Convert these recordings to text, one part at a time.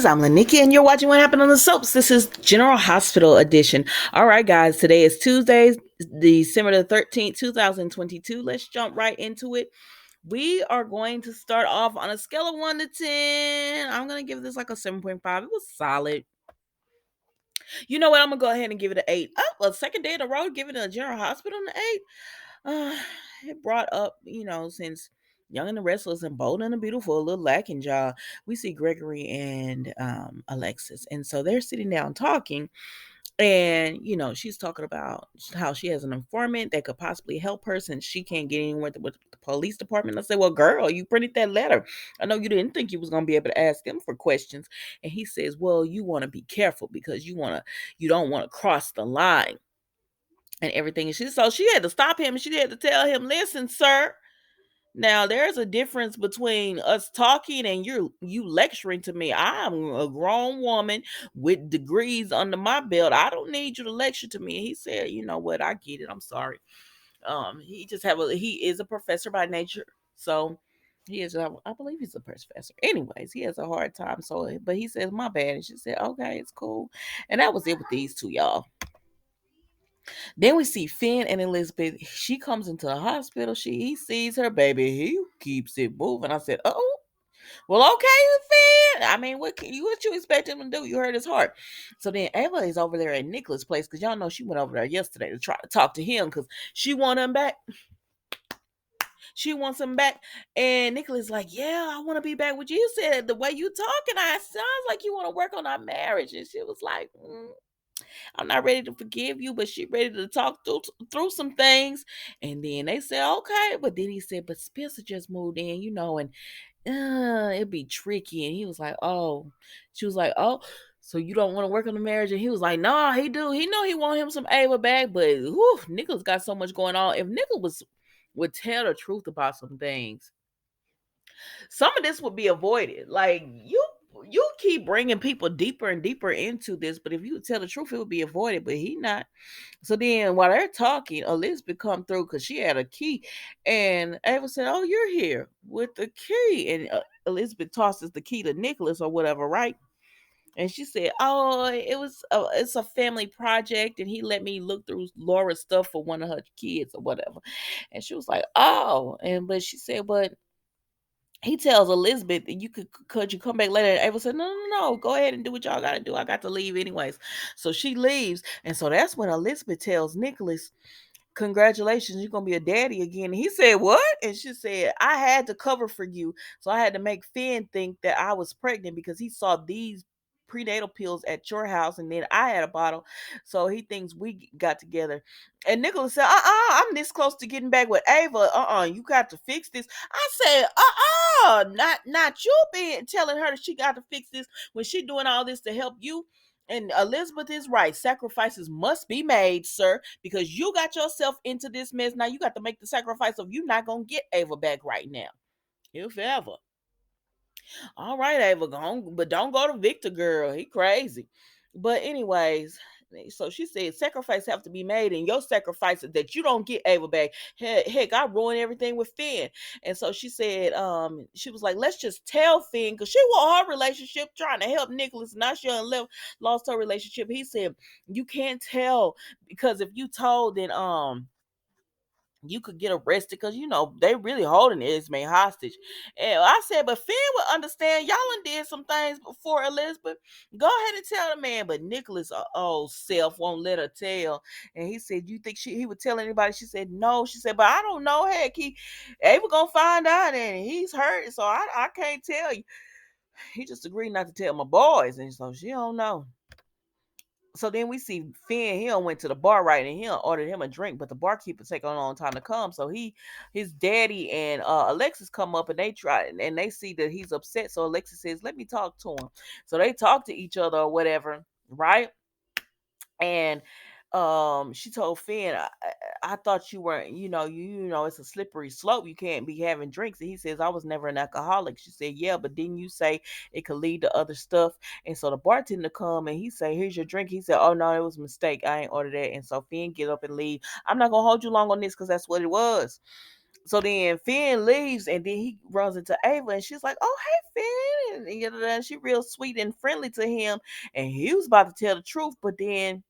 guys, I'm Lanika, and you're watching What Happened on the Soaps. This is General Hospital Edition. All right, guys, today is Tuesday, December the 13th, 2022. Let's jump right into it. We are going to start off on a scale of 1 to 10. I'm going to give this like a 7.5. It was solid. You know what? I'm going to go ahead and give it an 8. Oh, a second day in a row, giving a General Hospital an 8. It brought up, since Young and the Restless and Bold and the Beautiful, a little lacking job, we see Gregory and Alexis. And so they're sitting down talking. And, she's talking about how she has an informant that could possibly help her since she can't get anywhere with the police department. I said, well, girl, you printed that letter. I know you didn't think you was going to be able to ask them for questions. And he says, well, you want to be careful because you don't want to cross the line and everything. And so she had to stop him and she had to tell him, listen, sir. Now there's a difference between us talking and you lecturing to me. I'm a grown woman with degrees under my belt. I don't need you to lecture to me. And he said, you know what, I get it. I'm sorry. He is a professor by nature. So he is, I believe he's a professor. Anyways, he has a hard time. So, but he says, my bad. And she said, okay, it's cool. And that was it with these two, y'all. Then we see Finn and Elizabeth. She comes into the hospital. He sees her baby. He keeps it moving. I said, "Oh, well, okay, Finn. I mean, what you expect him to do? You hurt his heart." So then Ava is over there at Nicholas' place because y'all know she went over there yesterday to try to talk to him because she want him back. She wants him back, and Nicholas like, "Yeah, I want to be back with you." You said the way you talking, I sounds like you want to work on our marriage, and she was like. I'm not ready to forgive you, but she ready to talk through some things. And then they said, okay. But then he said, but Spencer just moved in, and it'd be tricky. And he was like, oh. She was like, oh, so you don't want to work on the marriage? And he was like, no, he do. He know he want him some Ava back, but Nicholas got so much going on. If Nicholas would tell the truth about some things, some of this would be avoided. Like you keep bringing people deeper and deeper into this, but if you tell the truth, it would be avoided. But he not. So then, while they're talking, Elizabeth come through because she had a key, and Ava said, "Oh, you're here with the key." And Elizabeth tosses the key to Nicholas or whatever, right? And she said, "Oh, it's a family project, and he let me look through Laura's stuff for one of her kids or whatever." And she was like, "Oh," but she said, "But." He tells Elizabeth, could you come back later? And Ava said, no, go ahead and do what y'all got to do. I got to leave anyways. So she leaves. And so that's when Elizabeth tells Nicholas, congratulations, you're going to be a daddy again. And he said, what? And she said, I had to cover for you. So I had to make Finn think that I was pregnant because he saw these prenatal pills at your house and then I had a bottle. So he thinks we got together. And Nicholas said, I'm this close to getting back with Ava. You got to fix this. I said, not you being telling her that she got to fix this when she doing all this to help you. And Elizabeth is right. Sacrifices must be made, sir, because you got yourself into this mess. Now you got to make the sacrifice of you not gonna get Ava back right now, if ever. All right, Ava, go on, but don't go to Victor, girl. He crazy. But anyways, so she said sacrifice have to be made, and your sacrifice is that you don't get Ava back. Heck, I ruined everything with Finn. And so she said, she was like, let's just tell Finn because she want her relationship, trying to help Nicholas. Now she lost her relationship. He said, you can't tell because if you told, then you could get arrested because they really holding Esme hostage. And I said, but Finn would understand. Y'all done did some things before Elizabeth. Go ahead and tell the man. But Nicholas, old self, won't let her tell. And he said, you think he would tell anybody? She said, no. She said, but I don't know. Heck, Ava gonna find out, and he's hurt, so I can't tell you. He just agreed not to tell my boys, and so she don't know. So then we see Finn. He went to the bar, right, and he ordered him a drink, but the barkeeper take a long time to come. So his daddy and Alexis come up and they try and they see that he's upset. So Alexis says, "Let me talk to him." So they talk to each other or whatever, right? And she told Finn, I thought you weren't, it's a slippery slope. You can't be having drinks. And he says, I was never an alcoholic. She said, yeah, but didn't you say it could lead to other stuff? And so the bartender come and he say, here's your drink. He said, oh no, it was a mistake. I ain't ordered that. And so Finn get up and leave. I'm not gonna hold you long on this because that's what it was. So then Finn leaves and then he runs into Ava and she's like, oh, hey, Finn. and she real sweet and friendly to him, and he was about to tell the truth, but then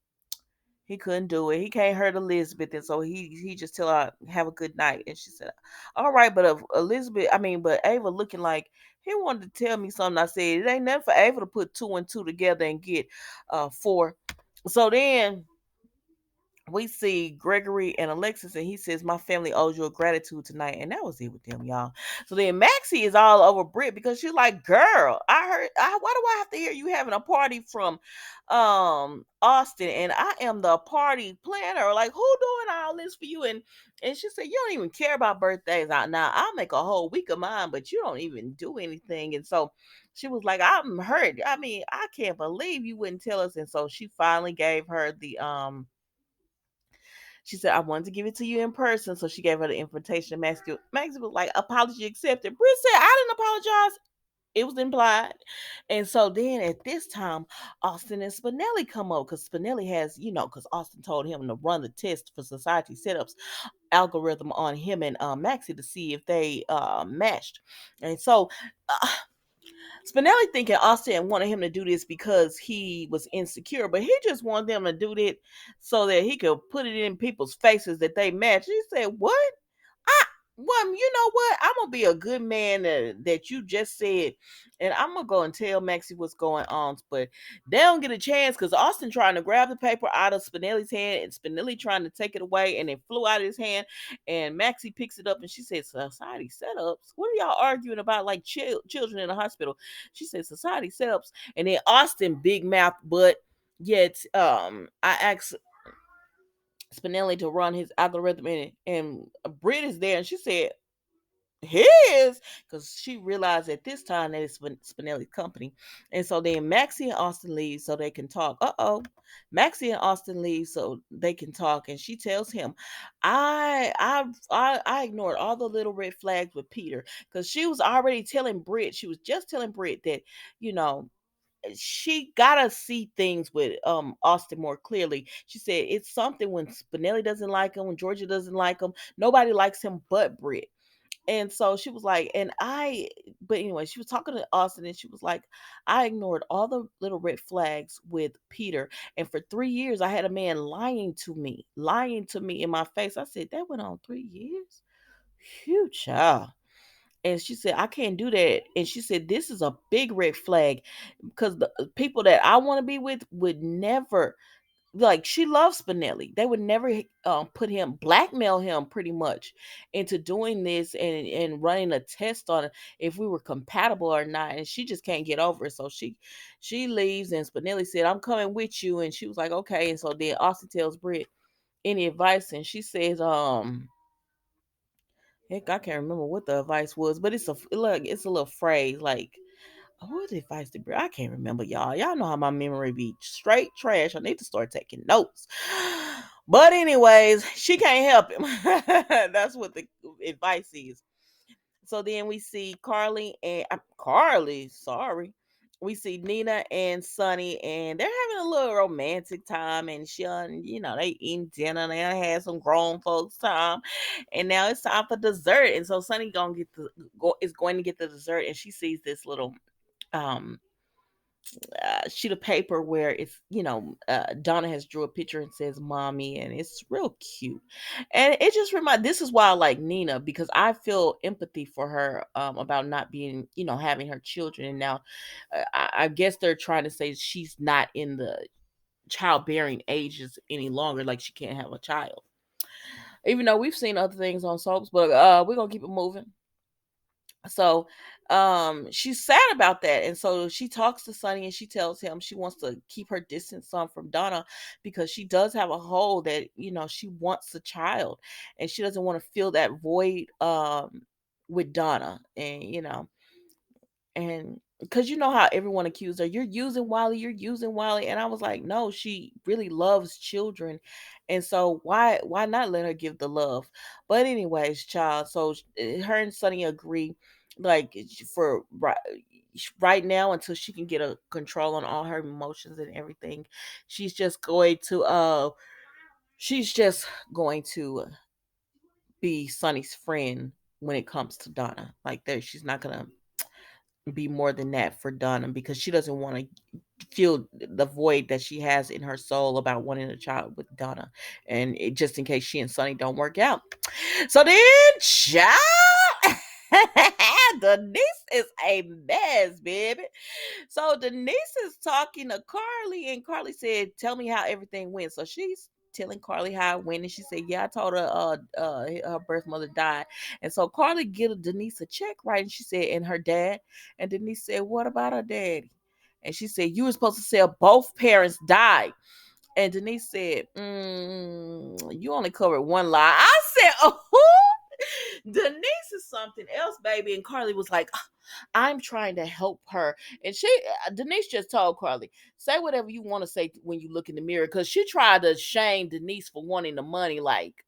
he couldn't do it. He can't hurt Elizabeth, and so he just tell her have a good night. And she said, "All right," but Elizabeth, I mean, but Ava looking like he wanted to tell me something. I said it ain't nothing for Ava to put two and two together and get four. So then we see Gregory and Alexis, and he says, "My family owes you a gratitude tonight," and that was it with them, y'all. So then Maxie is all over Britt because she's like, "Girl, I heard. Why do I have to hear you having a party from, Austin, and I am the party planner? Like, who doing all this for you?" And she said, "You don't even care about birthdays. Now I'll make a whole week of mine, but you don't even do anything." And so she was like, "I'm hurt. I mean, I can't believe you wouldn't tell us." And so she finally gave her the. She said, "I wanted to give it to you in person." So she gave her the invitation. Maxie was like, "Apology accepted." Britt said, "I didn't apologize. It was implied." And so then at this time, Austin and Spinelli come up because Spinelli has, because Austin told him to run the test for society setups algorithm on him and Maxie to see if they matched. And so uh, Spinelli thinking Austin wanted him to do this because he was insecure, but he just wanted them to do it so that he could put it in people's faces that they match. He said, "What? I well, you know what? I'm gonna be a good man that you just said, and I'm gonna go and tell Maxie what's going on." But they don't get a chance because Austin trying to grab the paper out of Spinelli's hand, and Spinelli trying to take it away, and it flew out of his hand. And Maxie picks it up, and she says, "Society setups? What are y'all arguing about? Like children in the hospital?" She said, "Society setups," and then Austin big mouth, but yet I asked Spinelli to run his algorithm in it. And Britt is there, and she said, "His," because she realized at this time that it's Spinelli's company. And so then Maxie and Austin leave so they can talk. Maxie and Austin leave so they can talk, and she tells him, I ignored all the little red flags with Peter because she was already telling Britt. She was just telling Britt that, you know, she gotta see things with Austin more clearly. She said it's something when Spinelli doesn't like him, when Georgia doesn't like him, nobody likes him but Britt. And so she was like, but anyway, she was talking to Austin, and she was like, "I ignored all the little red flags with Peter. And for 3 years, I had a man lying to me in my face." I said, "That went on 3 years? Huge child." And she said, "I can't do that." And she said, "This is a big red flag because the people that I want to be with would never, like, she loves Spinelli. They would never blackmail him pretty much into doing this and running a test on if we were compatible or not." And she just can't get over it. So she leaves, and Spinelli said, "I'm coming with you." And she was like, "Okay." And so then Austin tells Britt any advice, and she says, heck, I can't remember what the advice was, but it's a little phrase like, what advice did Britt? I can't remember, y'all. Y'all know how my memory be straight trash. I need to start taking notes. But anyways, she can't help him. That's what the advice is. So then we see Carly, sorry. We see Nina and Sonny, and they're having a little romantic time, and they eating dinner. They done had some grown folks time, and now it's time for dessert. And so Sonny is going to get the dessert, and she sees this little um sheet of paper where Donna has drew a picture and says "mommy," and it's real cute. And it just this is why I like Nina, because I feel empathy for her about not being, having her children. And now I guess they're trying to say she's not in the childbearing ages any longer, like she can't have a child, even though we've seen other things on soaps. But we're gonna keep it moving. So she's sad about that, and so she talks to Sonny, and she tells him she wants to keep her distance some from Donna because she does have a hole that, she wants a child, and she doesn't want to fill that void with Donna. And because you know how everyone accused her, you're using Wiley. And I was like, no, she really loves children. And so why not let her give the love? But anyways, child, so her and Sonny agree, like, for right now, until she can get a control on all her emotions and everything, she's just going to she's just going to be Sonny's friend when it comes to Donna. Like, there, she's not gonna be more than that for Donna because she doesn't want to feel the void that she has in her soul about wanting a child with Donna, and just in case she and Sonny don't work out. So then, child, Denise is a mess, baby. So Denise is talking to Carly, and Carly said, "Tell me how everything went." So she's telling Carly how it went, and she said, "Yeah, I told her her birth mother died." And so Carly give Denise a check, right? And she said, "And her dad." And Denise said, "What about her daddy?" And she said, "You were supposed to say both parents died." And Denise said, "You only covered one lie." I said, "Oh." Denise is something else, baby. And Carly was like, "I'm trying to help her." And Denise just told Carly, "Say whatever you want to say when you look in the mirror," because she tried to shame Denise for wanting the money, like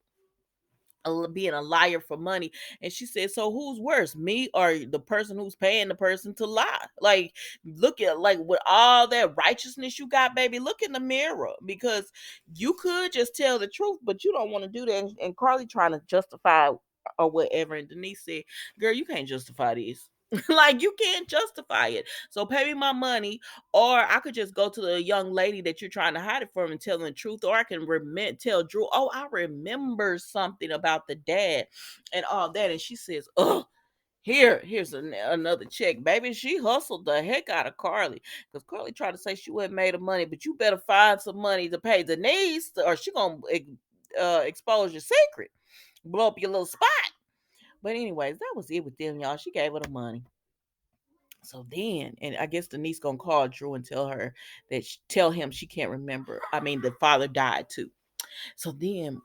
being a liar for money. And she said, "So who's worse, me or the person who's paying the person to lie? Like, look at, like, with all that righteousness you got, baby, look in the mirror, because you could just tell the truth, but you don't want to do that." And Carly trying to justify or whatever. And Denise said, "Girl, you can't justify this." Like, you can't justify it. So pay me my money, or I could just go to the young lady that you're trying to hide it from and tell them the truth, or I can tell Drew, "Oh, I remember something about the dad and all that." And she says, "Oh, here's another check, baby." She hustled the heck out of Carly, because Carly tried to say she wasn't made of money, but you better find some money to pay Denise, or she gonna expose your secret, blow up your little spot. But anyways, that was it with them, y'all. She gave her the money. So then, and I guess Denise gonna call Drew and tell her that tell him she can't remember. I mean, the father died too. So then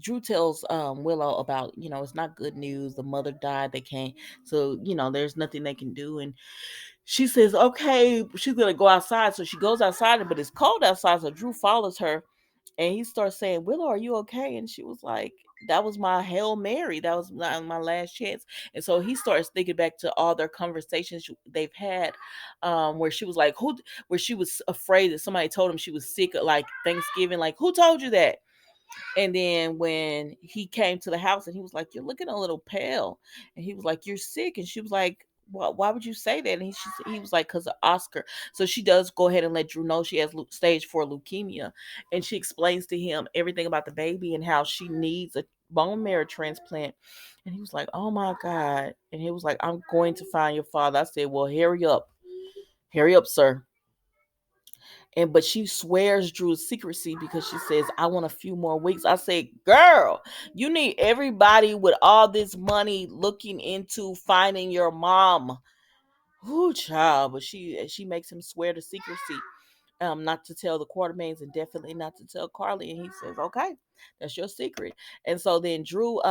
Drew tells Willow about, it's not good news. The mother died. They can't. So there's nothing they can do. And she says, okay, she's gonna go outside. So she goes outside, but it's cold outside. So Drew follows her, and he starts saying, "Willow, are you okay?" And she was like, "That was my Hail Mary. That was my last chance." And so he starts thinking back to all their conversations they've had, where she was like, where she was afraid that somebody told him she was sick at like Thanksgiving, like, "Who told you that?" And then when he came to the house and he was like, "You're looking a little pale." And he was like, "You're sick." And she was like, "Well, why would you say that?" And he was like, "Because of Oscar." So she does go ahead and let Drew know she has stage 4 leukemia. And she explains to him everything about the baby and how she needs a bone marrow transplant. And he was like, "Oh my God." And he was like, "I'm going to find your father." I said, "Well, hurry up. Hurry up, sir." But she swears Drew's secrecy because she says, "I want a few more weeks." I say, "Girl, you need everybody with all this money looking into finding your mom." Whoo, child. But she makes him swear to secrecy, not to tell the Quartermains and definitely not to tell Carly. And he says, "Okay, that's your secret." And so then Drew,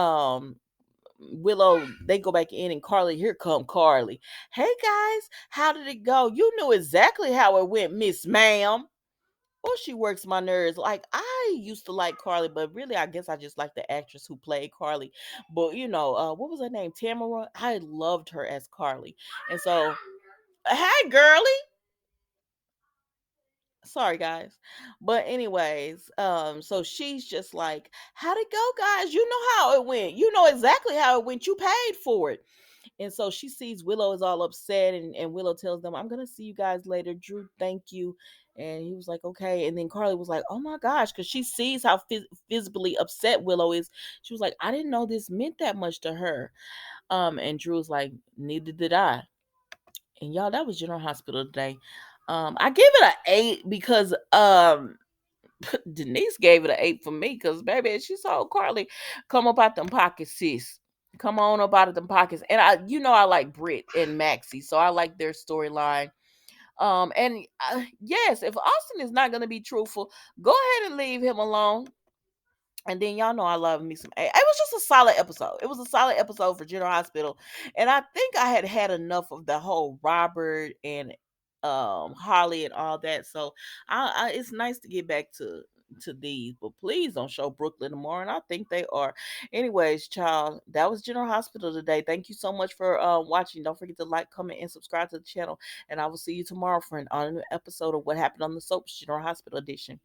Willow, they go back in, and Carly, here come Carly. "Hey guys, how did it go? You knew exactly how it went, Miss Ma'am." Well, she works my nerves. Like, I used to like Carly, but really, I guess I just like the actress who played Carly. But what was her name? Tamara. I loved her as Carly. And so, hey, girly. Sorry, guys. But anyways, so she's just like, "How'd it go, guys? You know how it went. You know exactly how it went. You paid for it." And so she sees Willow is all upset, and Willow tells them, "I'm gonna see you guys later. Drew, thank you." And he was like, "Okay." And then Carly was like, "Oh my gosh," because she sees how visibly upset Willow is. She was like, "I didn't know this meant that much to her." And Drew was like, "Neither did I." And y'all, that was General Hospital today. I give it an 8 because Denise gave it an 8 for me, because baby, she saw Carly come up out them pockets, sis. Come on up out of them pockets. And I like Britt and Maxie, so I like their storyline. And yes, if Austin is not gonna be truthful, go ahead and leave him alone. And then y'all know I love me some. It was just a solid episode. It was a solid episode for General Hospital, and I think I had had enough of the whole Robert and Holly and all that. So it's nice to get back to these, but please don't show Brooklyn tomorrow. And I think they are. Anyways, child, that was General Hospital today. Thank you so much for watching. Don't forget to like, comment, and subscribe to the channel. And I will see you tomorrow for an on episode of What Happened on the Soaps General Hospital edition.